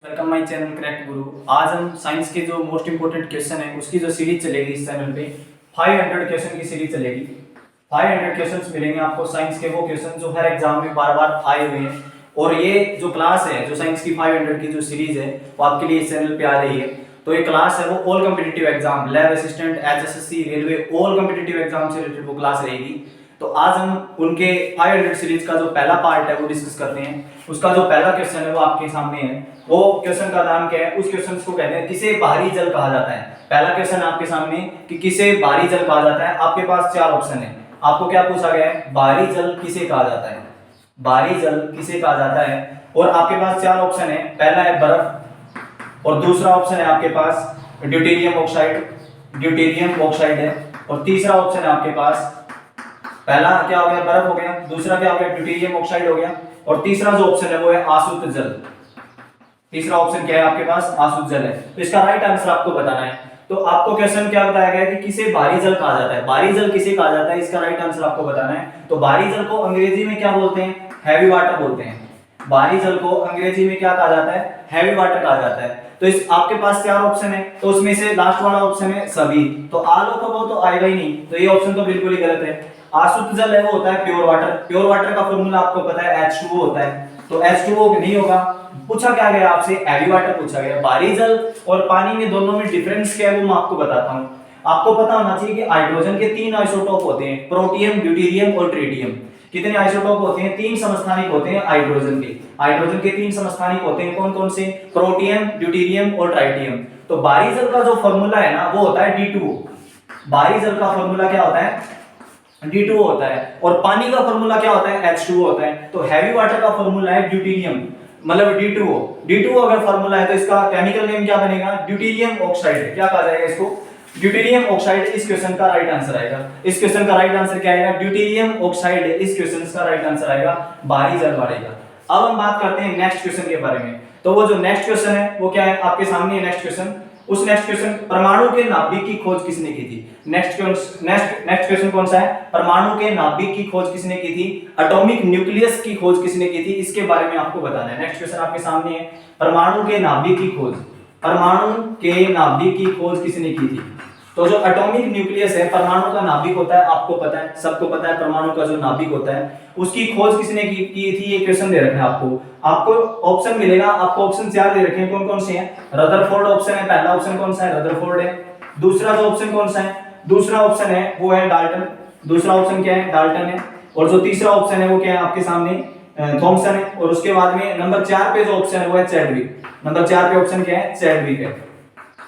Welcome my channel correct गुरु। आज हम science के जो मोस्ट इंपोर्टेंट क्वेश्चन है उसकी जो सीरीज चलेगी इस चैनल पे 500 क्वेश्चन की सीरीज चलेगी। 500 क्वेश्चंस मिलेंगे आपको साइंस के, वो क्वेश्चन जो हर एग्जाम में बार बार आए हुए हैं। और ये जो क्लास है, जो साइंस की 500 की जो सीरीज है वो आपके लिए इस चैनल पे आ रही है। तो ये क्लास है वो all competitive exam, lab assistant, HSSC, railway, all competitive exam से रिलेटेड वो क्लास रहेगी। तो आज हम उनके 500 सीरीज का जो पहला पार्ट है वो डिस्कस करते हैं। उसका जो पहला क्वेश्चन है वो आपके सामने है। वो क्वेश्चन का नाम क्या है? उस क्वेश्चन को कहते हैं किसे बाहरी जल कहा जाता है। पहला क्वेश्चन आपके सामने कि किसे बाहरी जल कहा जाता है। आपके पास चार ऑप्शन है। आपको क्या पूछा गया है? बाहरी जल किसे कहा जाता है, बाहरी जल किसे कहा जाता है। और आपके पास चार ऑप्शन है। पहला है बर्फ, और दूसरा ऑप्शन है आपके पास ड्यूटेरियम ऑक्साइड, ड्यूटेरियम ऑक्साइड है। और तीसरा ऑप्शन है आपके पास, पहला क्या हो गया? बर्फ हो गया, दूसरा क्या हो गया? ड्यूटेरियम ऑक्साइड हो गया, और तीसरा जो ऑप्शन है वो है आसुत जल। तीसरा ऑप्शन क्या है आपके पास? आसुत जल है। तो इसका राइट आंसर आपको बताना है। तो आपको क्वेश्चन क्या बताया गया कि किसे बाहरी जल कहा जाता है, बाहरी जल किसे कहा जाता है, इसका राइट आंसर आपको बताना है। तो बाहरी जल को अंग्रेजी में क्या बोलते हैं? हैवी वाटर बोलते हैं। बाहरी जल को अंग्रेजी में क्या कहा जाता है? हैवी वाटर कहा जाता है। तो इस आपके पास चार ऑप्शन है, तो उसमें से लास्ट वाला ऑप्शन है सभी। तो आलो कबो तो आएगा ही नहीं, तो ये ऑप्शन तो बिल्कुल ही गलत है। आसुत जल है वो होता है प्योर वाटर। प्योर वाटर का फॉर्मूला आपको पता है H2O होता है, तो H2O नहीं होगा। पूछा क्या गया आपसे? हैवी वाटर पूछा गया। बाहरी जल और पानी में दोनों में डिफरेंस क्या है वो मैं आपको बताता हूं। आपको पता होना चाहिए कि हाइड्रोजन के तीन आइसोटोप होते हैं, प्रोटियम, ड्यूटेरियम और ट्रिटियम। कितने आइसोटोप होते हैं? तीन समस्थानिक होते हैं हाइड्रोजन के। हाइड्रोजन के तीन समस्थानिक होते हैं, कौन कौन से? प्रोटियम, ड्यूटेरियम और ट्राइटियम। तो बाहरी जल का जो फॉर्मूला है ना वो होता है D2O। बाहरी जल का फॉर्मूला क्या होता है? D2O होता है। और पानी का फॉर्मूला क्या होता है? H2O होता है। तो हैवी वाटर का फॉर्मूला है ड्यूटेरियम, मतलब D2O। D2O अगर फॉर्मूला है तो इसका केमिकल नेम क्या बनेगा? Deuterium oxide. क्या कहा जाएगा इसको? Deuterium oxide. इस क्वेश्चन का राइट आंसर आएगा। इस क्वेश्चन का राइट आंसर क्या आएगा? Deuterium oxide. इस क्वेश्चन का राइट आंसर आएगा बाहरी जल वाले का। अब हम बात करते हैं नेक्स्ट क्वेश्चन के बारे में। तो वो जो नेक्स्ट क्वेश्चन है वो क्या है? आपके सामने है नेक्स्ट क्वेश्चन। उस नेक्स्ट क्वेश्चन, परमाणु के नाभिक की खोज किसने की थी? नेक्स्ट क्वेश्चन कौन सा है? परमाणु के नाभिक की खोज किसने की थी? एटॉमिक न्यूक्लियस की खोज किसने की थी? इसके बारे में आपको बताना है। नेक्स्ट क्वेश्चन आपके सामने है, परमाणु के नाभिक की खोज। परमाणु के नाभिक की खोज किसने की थी? तो जो एटॉमिक न्यूक्लियस है, परमाणु का नाभिक होता है, आपको पता है, सबको पता है परमाणु का जो नाभिक होता है उसकी खोज किसने की थी? ये क्वेश्चन दे रखा है आपको। आपको ऑप्शन मिलेगा, आपको ऑप्शन चार दे रखे हैं। कौन कौन से हैं? रदरफोर्ड ऑप्शन है। पहला ऑप्शन कौन सा है? रदरफोर्ड है। दूसरा जो ऑप्शन कौन सा है? दूसरा ऑप्शन है वो है डाल्टन। दूसरा ऑप्शन क्या है? डाल्टन है। और जो तीसरा ऑप्शन है वो क्या है आपके सामने? थॉमसन है। और उसके बाद में नंबर 4 पे जो ऑप्शन है वो है चैडविक। नंबर 4 पे ऑप्शन क्या है? चैडविक है।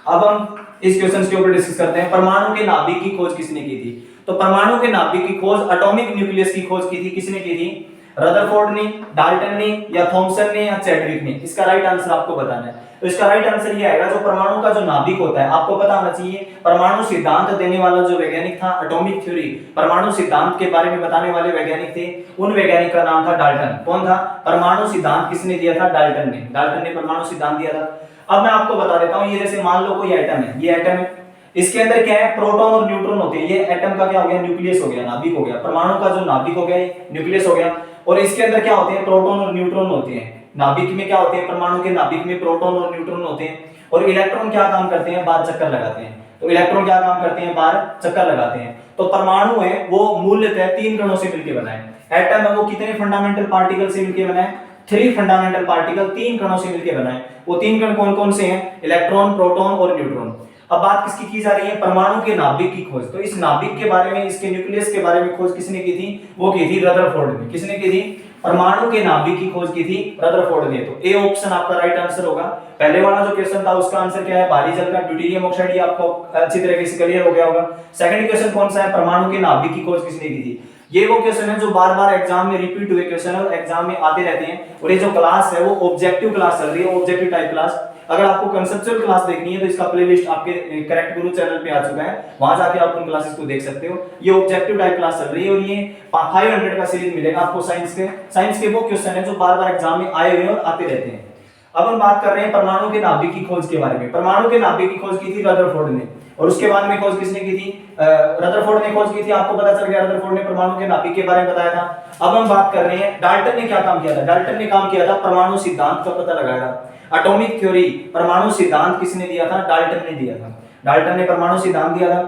अब हम इस क्वेश्चन के ऊपर डिस्कस करते हैं, परमाणु के नाभिक की खोज किसने की थी? तो परमाणु के नाभिक की खोज, एटॉमिक न्यूक्लियस की खोज की थी, किसने की थी? रदरफोर्ड ने, डाल्टन ने, या थॉमसन ने, या चैडविक ने? इसका राइट आंसर आपको बताना है। तो इसका राइट आंसर ये आएगा, जो परमाणु का जो नाभिक होता है, आपको पता होना चाहिए परमाणु सिद्धांत देने वाला जो वैज्ञानिक था, एटॉमिक थ्योरी, परमाणु सिद्धांत के बारे में बताने वाले वैज्ञानिक थे, उन वैज्ञानिक का नाम था डाल्टन। कौन था? परमाणु सिद्धांत किसने दिया था? डाल्टन ने। डाल्टन ने परमाणु सिद्धांत दिया था। अब मैं आपको बता देता हूं, ये जैसे मान लो कोई एटम है, ये एटम है, इसके अंदर क्या है? प्रोटॉन और न्यूट्रॉन होते हैं। ये एटम का क्या हो गया? न्यूक्लियस हो गया, नाभिक हो गया। परमाणु का जो नाभिक हो गया न्यूक्लियस हो गया। और इसके अंदर क्या होते हैं? प्रोटॉन और न्यूट्रॉन होते हैं। नाभिक में क्या होते हैं? परमाणु के नाभिक में प्रोटॉन और न्यूट्रॉन होते हैं। और इलेक्ट्रॉन क्या काम करते हैं? बाहर चक्कर लगाते हैं। तो इलेक्ट्रॉन क्या काम करते हैं? बाहर चक्कर लगाते हैं। तो परमाणु है वो मूलतः तीन कणों से मिलकर बना है। एटम है वो कितने फंडामेंटल पार्टिकल से मिलकर बना है? 3 फंडामेंटल पार्टिकल, तीन कणों से मिलकर बना है। वो तीन कण कौन कौन से हैं? इलेक्ट्रॉन, प्रोटॉन और न्यूट्रॉन। अब बात किसकी की जा रही है? परमाणु के नाभिक की खोज। तो इस नाभिक के बारे में, इसके न्यूक्लियस के बारे में खोज किसने की थी? वो की थी रदरफोर्ड ने। किसने की थी? परमाणु के नाभिक की खोज की थी रदरफोर्ड ने। तो ए ऑप्शन आपका राइट आंसर होगा। पहले वाला जो क्वेश्चन था उसका आंसर क्या है? बाहरी जल का ड्यूटेरियम ऑक्साइड। ये आपको अच्छी तरीके से क्लियर हो गया होगा। सेकंड क्वेश्चन कौन सा है? परमाणु के नाभिक की खोज किसने की थी? ये वो क्वेश्चन है जो बार बार एग्जाम में रिपीट हुए क्वेश्चन है और एग्जाम में आते रहते हैं। और ये जो क्लास है वो ऑब्जेक्टिव क्लास चल रही है, ऑब्जेक्टिव टाइप क्लास। अगर आपको कंसेप्चुअल क्लास देखनी है तो इसका प्लेलिस्ट आपके करेक्ट गुरु चैनल पे आ चुका है, वहां जाके आप उन क्लासेस को देख सकते हो। ये ऑब्जेक्टिव टाइप क्लास चल रही है और ये 500 का सीरीज मिलेगा आपको साइंस के वो क्वेश्चन है जो बार बार एग्जाम में आए हुए और आते रहते हैं। अब हम बात कर रहे हैं परमाणु के नाभिक की खोज के बारे में। परमाणु के नाभिक की खोज की थी रदरफोर्ड ने। और उसके बाद में खोज किसने की थी? रदरफोर्ड ने खोज की थी। आपको पता चल गया रदरफोर्ड ने परमाणु के नाभिक के बारे में बताया था। अब हम बात कर रहे हैं डाल्टन ने क्या काम किया था। डाल्टन ने काम किया था परमाणु सिद्धांत का पता लगाया था। एटॉमिक थ्योरी, परमाणु सिद्धांत किसने दिया था? डाल्टन ने दिया था। डाल्टन ने परमाणु सिद्धांत दिया था।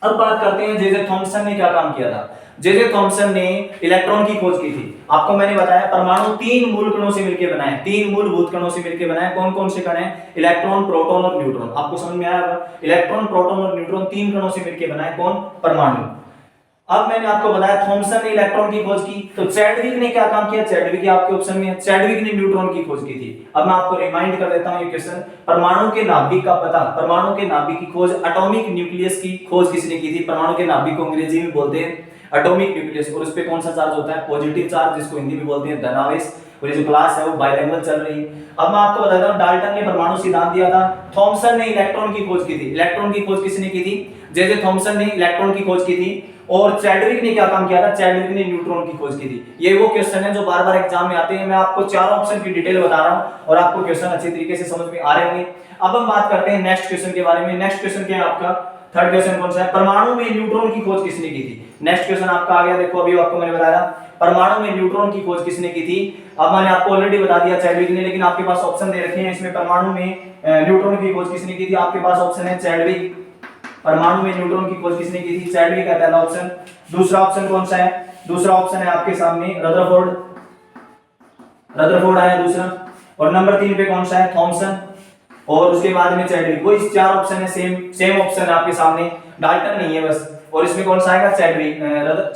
अब बात करते हैं जे थॉमसन ने क्या काम किया था। जे थॉमसन ने इलेक्ट्रॉन की खोज की थी। आपको मैंने बताया परमाणु 3 मूल कणों से मिलकर बना है, 3 मूलभूत कणों से मिलकर बना है। कौन कौन से कण हैं? इलेक्ट्रॉन, प्रोटॉन और न्यूट्रॉन। आपको समझ में आया होगा, इलेक्ट्रॉन, प्रोटॉन और न्यूट्रॉन 3 कणों से मिलकर बना है। कौन? परमाणु। अब मैंने आपको बताया थॉमसन ने इलेक्ट्रॉन की खोज की, तो चैडविक ने क्या काम किया? चैडविक आपके ऑप्शन में है, चैडविक ने न्यूट्रॉन की खोज की थी। अब मैं आपको रिमाइंड कर देता हूं ये क्वेश्चन, परमाणु के नाभिक का पता, परमाणु के नाभिक की खोज, एटॉमिक न्यूक्लियस की खोज किसने की थी? परमाणु के नाभिक को अंग्रेजी में बोलते हैं एटॉमिक न्यूक्लियस, और उस पे कौन सा चार्ज होता है? पॉजिटिव चार्ज, जिसको हिंदी में बोलते हैं धनावेश। और ये जो क्लास है वो बाइलिंगुअल चल रही है। अब मैं आपको बताता हूं, डाल्टन ने परमाणु सिद्धांत दिया था, थॉमसन ने इलेक्ट्रॉन की खोज की थी। इलेक्ट्रॉन की खोज किसने की थी? जे थॉमसन ने इलेक्ट्रॉन की खोज की थी। और चैडविक ने क्या काम किया था? चैडविक ने न्यूट्रॉन की खोज की थी। ये वो क्वेश्चन है जो बार बार एग्जाम में आते हैं। मैं आपको चारों ऑप्शन की डिटेल बता रहा हूं और आपको क्वेश्चन अच्छे तरीके से समझ में आ रहे होंगे। अब हम बात करते हैं नेक्स्ट क्वेश्चन के बारे में। नेक्स्ट क्वेश्चन क्या है आपका? थर्ड क्वेश्चन कौन सा है? परमाणु में न्यूट्रॉन की खोज किसने की थी? नेक्स्ट क्वेश्चन आपका आ गया, देखो अभी आपको मैंने बताया परमाणु में न्यूट्रॉन की खोज किसने की थी। अब मैंने आपको ऑलरेडी बता दिया चैडविक ने, लेकिन आपके पास ऑप्शन दे रखे हैं इसमें परमाणु में न्यूट्रॉन की खोज किसने की थी। आपके पास ऑप्शन है चैडविक, परमाणु में न्यूट्रॉन की खोज किसने की थी? चैडविक है पहला ऑप्शन। दूसरा ऑप्शन कौन सा है? दूसरा ऑप्शन है आपके सामने रदरफोर्ड, रदरफोर्ड आया दूसरा। और नंबर 3 पे कौन सा है? थॉमसन। और उसके बाद में चैडविक। वो इस 4 ऑप्शन है, सेम ऑप्शन है आपके सामने, डाल्टन नहीं है बस। और इसमें कौन सा आएगा? चैडविक।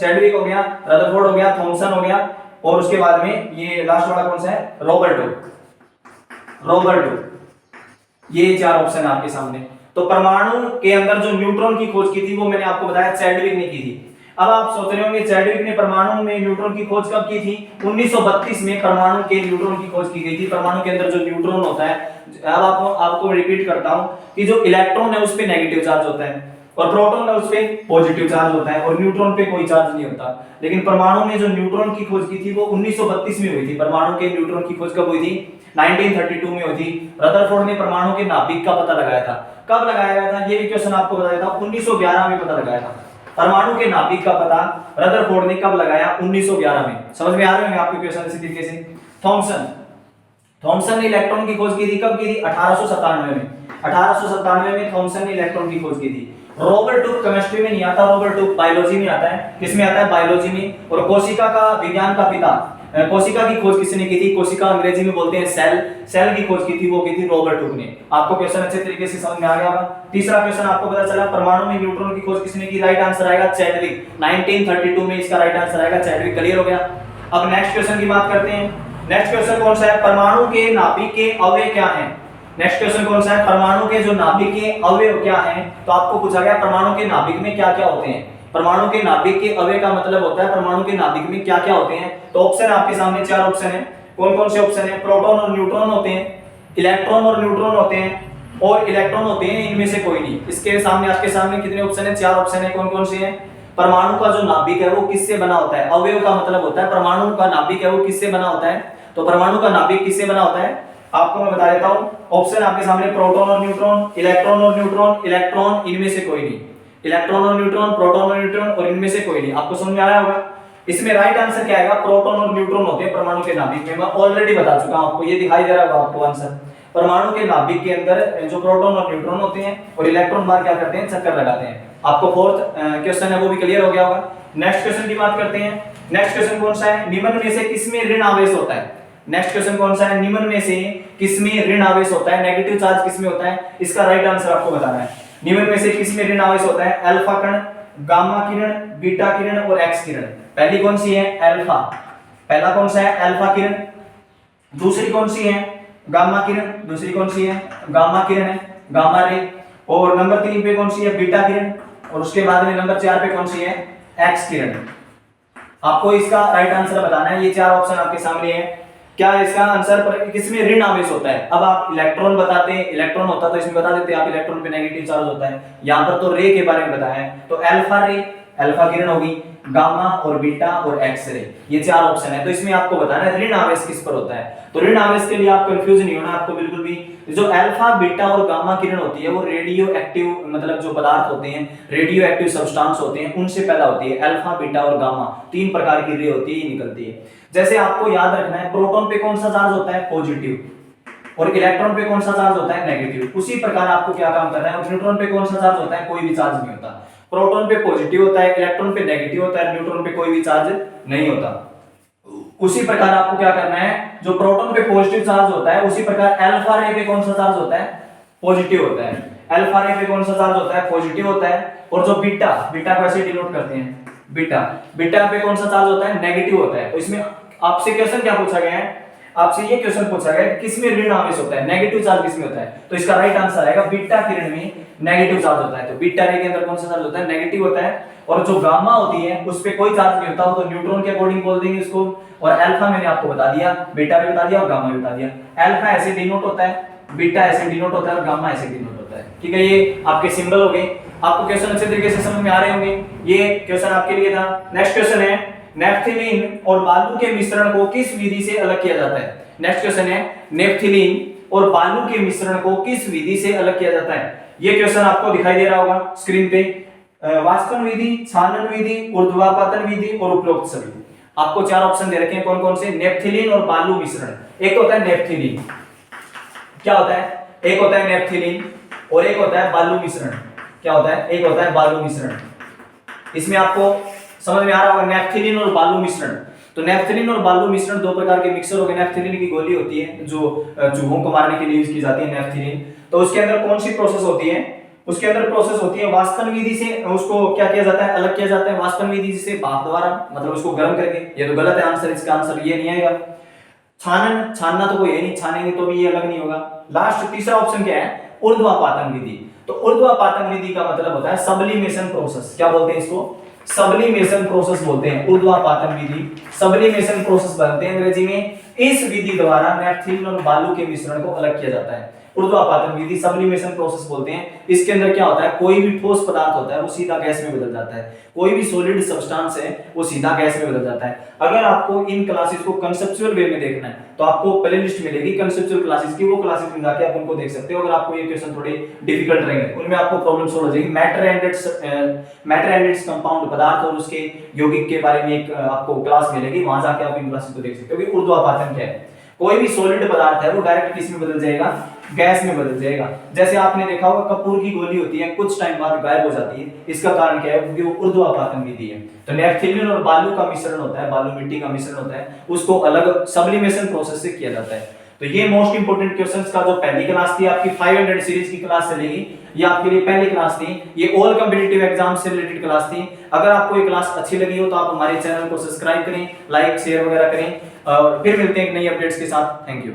चैडविक हो गया, रदरफोर्ड हो गया, थॉमसन हो गया, और उसके बाद में ये लास्ट वाला कौन सा है? रॉबर्टो। ये 4 ऑप्शन है आपके सामने। तो परमाणु के अंदर जो न्यूट्रॉन की खोज की थी वो मैंने आपको बताया चैडविक ने की थी। अब आप सोच रहे होंगे चैडविक ने परमाणु में न्यूट्रॉन की खोज कब की थी? 1932 में परमाणु के न्यूट्रॉन की खोज की गई थी। परमाणु के अंदर जो न्यूट्रॉन होता है, अब आपको रिपीट करता हूं कि जो इलेक्ट्रॉन है उस पे नेगेटिव चार्ज होता है और प्रोटॉन है उस पे पॉजिटिव चार्ज होता है और न्यूट्रॉन पे कोई चार्ज नहीं होता। लेकिन परमाणु में जो न्यूट्रॉन की खोज की थी वो 1932 में हुई थी। परमाणु के न्यूट्रॉन की खोज कब हुई थी? 1932 में हुई थी। रदरफोर्ड ने परमाणु के नाभिक का पता लगाया था। कब लगाया गया था? ये भी क्वेश्चन आपको बताया था, 1911 में पता लगाया था। परमाणु के नाभिक का पता रदरफोर्ड ने कब लगाया? 1911 में। समझ में आ रहे होंगे आपके क्वेश्चन इसी तरीके से। थॉमसन ने इलेक्ट्रॉन की खोज की थी, कब की थी? 1897 में। 1897 में थॉमसन ने इलेक्ट्रॉन की खोज की थी। रॉबर्ट टूक केमिस्ट्री में नहीं आता, रॉबर्ट टूक बायोलॉजी में आता है। किसमें आता है? बायोलॉजी में। और कोशिका का विज्ञान का पिता, कोशिका की खोज किसने की थी? कोशिका अंग्रेजी में बोलते हैं सेल की खोज की थी, वो की थी रॉबर्ट टूक ने। आपको क्वेश्चन अच्छे तरीके से समझ में आ गया होगा। तीसरा क्वेश्चन आपको पता चला परमाणु में न्यूट्रॉन की खोज किसने की? राइट आंसर आएगा चैडविक। 1932 में इसका राइट आंसर आएगा चैडविक। क्लियर हो गया। अब नेक्स्ट क्वेश्चन की बात करते हैं। नेक्स्ट क्वेश्चन कौन सा है? परमाणु के नाभिक के अवयव क्या हैं? नेक्स्ट क्वेश्चन कौन सा है? परमाणु के जो नाभिक के अवयव क्या हैं? तो आपको पूछा गया परमाणु के नाभिक में क्या क्या होते हैं। परमाणु के नाभिक के अवयव का मतलब होता है परमाणु के नाभिक में क्या क्या होते हैं। तो ऑप्शन आपके सामने 4 ऑप्शन है। कौन कौन से ऑप्शन है? प्रोटॉन और न्यूट्रॉन होते हैं, इलेक्ट्रॉन और न्यूट्रॉन होते हैं, और इलेक्ट्रॉन होते हैं इनमें से कोई नहीं। इसके सामने आपके सामने कितने ऑप्शन है? 4 ऑप्शन है। कौन कौन से हैं? परमाणु का जो नाभिक है वो किससे बना होता है? अवयव का मतलब होता है परमाणु का नाभिक है वो किससे बना होता है। तो परमाणु का नाभिक किससे बना होता है आपको मैं बता देता हूं। ऑप्शन आपके सामने प्रोटॉन और न्यूट्रॉन, इलेक्ट्रॉन और न्यूट्रॉन, इलेक्ट्रॉन इनमें से कोई नहीं। इलेक्ट्रॉन और न्यूट्रॉन, प्रोटॉन और न्यूट्रॉन और इनमें से कोई नहीं। आपको समझ में आया होगा। इसमें राइट आंसर क्या आएगा? प्रोटॉन और न्यूट्रॉन होते हैं परमाणु के नाभिक में। मैं ऑलरेडी बता चुका हूं आपको, ये दिखाई दे रहा होगा आपको आंसर। परमाणु के नाभिक के अंदर जो प्रोटॉन और न्यूट्रॉन होते हैं और इलेक्ट्रॉन बार क्या करते हैं? चक्कर लगाते हैं। आपको फोर्थ क्वेश्चन है वो भी क्लियर हो गया होगा। नेक्स्ट क्वेश्चन की बात करते हैं। नेक्स्ट क्वेश्चन कौन सा है? निम्न में से किसमें ऋण आवेश होता है? नेक्स्ट क्वेश्चन कौन सा है? निम्न में से किसमें ऋण आवेश होता है? नेगेटिव चार्ज किसमें होता है? इसका राइट आंसर आपको बताना है। निम्न में से किसमें ऋण आवेश होता है? अल्फा कण, गामा किरण, बीटा किरण और एक्स किरण। पहली कौन सी है? अल्फा। पहला कौन सा है? अल्फा किरण। दूसरी कौन सी है? गामा किरण। दूसरी कौन सी है? गामा किरण है, गामा रे। और नंबर 3 पे कौन सी है? बीटा किरण। और उसके बाद में नंबर 4 पे कौन सी है? एक्स किरण। आपको इसका राइट आंसर बताना है। ये 4 ऑप्शन आपके सामने है। क्या इसका आंसर पर किसमें ऋण आवेश होता है? अब आप इलेक्ट्रॉन बताते हैं, इलेक्ट्रॉन होता तो इसमें बता देते आप इलेक्ट्रॉन पे नेगेटिव चार्ज होता है। यहां पर तो रे के बारे में बताया है, तो अल्फा रे, अल्फा किरण होगी, गामा और बीटा और एक्स रे, ये 4 ऑप्शन है। तो इसमें आपको बताना है ऋण आवेश किस पर होता है। तो ऋण आवेश के लिए आप कंफ्यूज नहीं होना आपको बिल्कुल भी। जो अल्फा, बीटा और गामा किरण होती है वो रेडियो एक्टिव मतलब जो पदार्थ होते हैं, रेडियो एक्टिव सब्सटेंस होते हैं, उनसे पैदा होती है। अल्फा, बीटा और गामा 3 प्रकार की रे होती है, निकलती है। जैसे आपको याद रखना है प्रोटॉन पे कौन सा चार्ज होता है? पॉजिटिव। और इलेक्ट्रॉन पे कौन सा चार्ज होता है, नेगेटिव। उसी प्रकार आपको क्या काम करना है, और न्यूट्रॉन पे कौन सा चार्ज होता है, कोई भी चार्ज नहीं होता। प्रोटॉन पे पॉजिटिव होता है, इलेक्ट्रॉन पे नेगेटिव होता है, न्यूट्रॉन पे कोई भी चार्ज नहीं होता। उसी प्रकार आपको क्या करना है, जो प्रोटॉन पे पॉजिटिव चार्ज होता है उसी प्रकार अल्फा रे पे कौन सा चार्ज होता है, पॉजिटिव होता है। अल्फा रे पे कौन सा चार्ज होता है, पॉजिटिव होता है। और जो बीटा, बीटा को ऐसे डिनोट करते हैं, बीटा, बीटा पे कौन सा चार्ज होता है, नेगेटिव होता है। तो इसमें आपसे क्वेश्चन क्या पूछा गया है, आपसे ये क्वेश्चन पूछा गया है किसमें ऋण आवेश होता है, नेगेटिव चार्ज किसमें होता है। तो इसका राइट आंसर आएगा बीटा किरण में नेगेटिव चार्ज होता है। तो बीटा रे के अंदर कौन सा चार्ज होता है, नेगेटिव होता है। और जो गामा होती है उस पे कोई चार्ज नहीं होता, तो न्यूट्रॉन के अकॉर्डिंग बोल देंगे इसको। और अल्फा मैंने आपको बता दिया, बीटा भी बता दिया और गामा भी बता दिया। अल्फा ऐसे डिनोट होता है, बीटा ऐसे डिनोट होता है और गामा ऐसे डिनोट होता है। ठीक है, ये आपके सिंबल हो गए। आपको क्वेश्चन अच्छे तरीके से समझ में आ रहे होंगे। ये क्वेश्चन आपके लिए था। नेक्स्ट क्वेश्चन है, नेफ्थलीन और बालू के मिश्रण को किस विधि से अलग किया जाता है। नेक्स्ट क्वेश्चन है, नेफ्थलीन और बालू के मिश्रण को किस विधि से अलग किया जाता है। ये क्वेश्चन आपको दिखाई दे रहा होगा स्क्रीन पे। वाष्पन विधि, छानन विधि, ऊर्ध्वापातन विधि और उपरोक्त सभी। आपको चार ऑप्शन दे रखे हैं, कौन कौन से, नेफ्थलीन और बालू मिश्रण। एक होता है नेफ्थलीन, क्या होता है, एक होता है नेफ्थलीन और एक होता है बालू मिश्रण। क्या होता है, एक होता है बालू मिश्रण। इसमें आपको समझ में आ रहा होगा नेफ्थलीन और बालू मिश्रण। तो नेफ्थलीन और बालू मिश्रण दो प्रकार के मिक्सर हो गए। नेफ्थलीन की गोली होती है जो चूहों को मारने के लिए यूज की जाती है, नेफ्थलीन। तो उसके अंदर कौन सी प्रोसेस होती है, उसके अंदर प्रोसेस होती है वाष्पन विधि से उसको क्या किया जाता है, अलग किया जाता है। वाष्पन विधि से भाप द्वारा, मतलब उसको गर्म करके। ये तो गलत है आंसर, इसका आंसर ये नहीं आएगा। छानन, छानना तो कोई है नहीं, छानेंगे तो भी ये अलग नहीं होगा। लास्ट तीसरा ऑप्शन क्या है, ऊर्ध्वापातन विधि। तो ऊर्ध्वापातन विधि का मतलब होता है सब्लिमेशन प्रोसेस। क्या बोलते हैं इसको, सब्लिमेशन प्रोसेस बोलते हैं। ऊर्ध्वापातन विधि सब्लिमेशन प्रोसेस बोलते हैं अंग्रेजी में। इस विधि द्वारा नेफ्थलीन और बालू के मिश्रण को अलग किया जाता है। ऊर्ध्वापातन विधि सब्लिमेशन प्रोसेस बोलते हैं। इसके अंदर क्या होता है, कोई भी ठोस पदार्थ होता है वो सीधा गैस में बदल जाता है, कोई भी सॉलिड सब्सटेंस है वो सीधा गैस में बदल जाता है। अगर आपको इन क्लासेस को कंसेप्चुअल वे में देखना है तो आपको प्ले लिस्ट मिलेगी कंसेप्चुअल क्लासेस की, वो क्लासेस में जाके आप उनको देख सकते हो। अगर आपको ये क्वेश्चन थोड़े डिफिकल्ट रहेंगे, उनमें आपको प्रॉब्लम सॉल्व हो जाएगी। मैटर एंड इट्स कंपाउंड, पदार्थ और उसके यौगिक के बारे में एक आपको क्लास मिलेगी, वहां जाके आप इन क्लासेस को देख सकते हो कि ऊर्ध्वापातन क्या है। कोई भी सॉलिड पदार्थ है वो डायरेक्ट किस में बदल जाएगा, गैस में बदल जाएगा। जैसे आपने देखा होगा कपूर की गोली होती है, कुछ टाइम बाद गायब हो जाती है। इसका कारण क्या है, क्योंकि वो ऊर्ध्वापातन विधि है। तो नेफ्थलीन और बालू का मिश्रण होता है, बालू मिट्टी का मिश्रण होता है, उसको अलग सब्लिमेशन प्रोसेस से किया जाता है। तो ये मोस्ट इंपोर्टेंट क्वेश्चंस का जो पहली क्लास थी आपकी 500 सीरीज की क्लास चलेगी, ये आपके लिए पहली क्लास थी। ये ऑल कॉम्पिटिटिव एग्जाम से रिलेटेड क्लास थी। अगर आपको ये क्लास अच्छी लगी हो तो आप हमारे चैनल को सब्सक्राइब करें, लाइक शेयर वगैरह करें, और फिर मिलते हैं एक नई अपडेट्स के साथ। Thank you.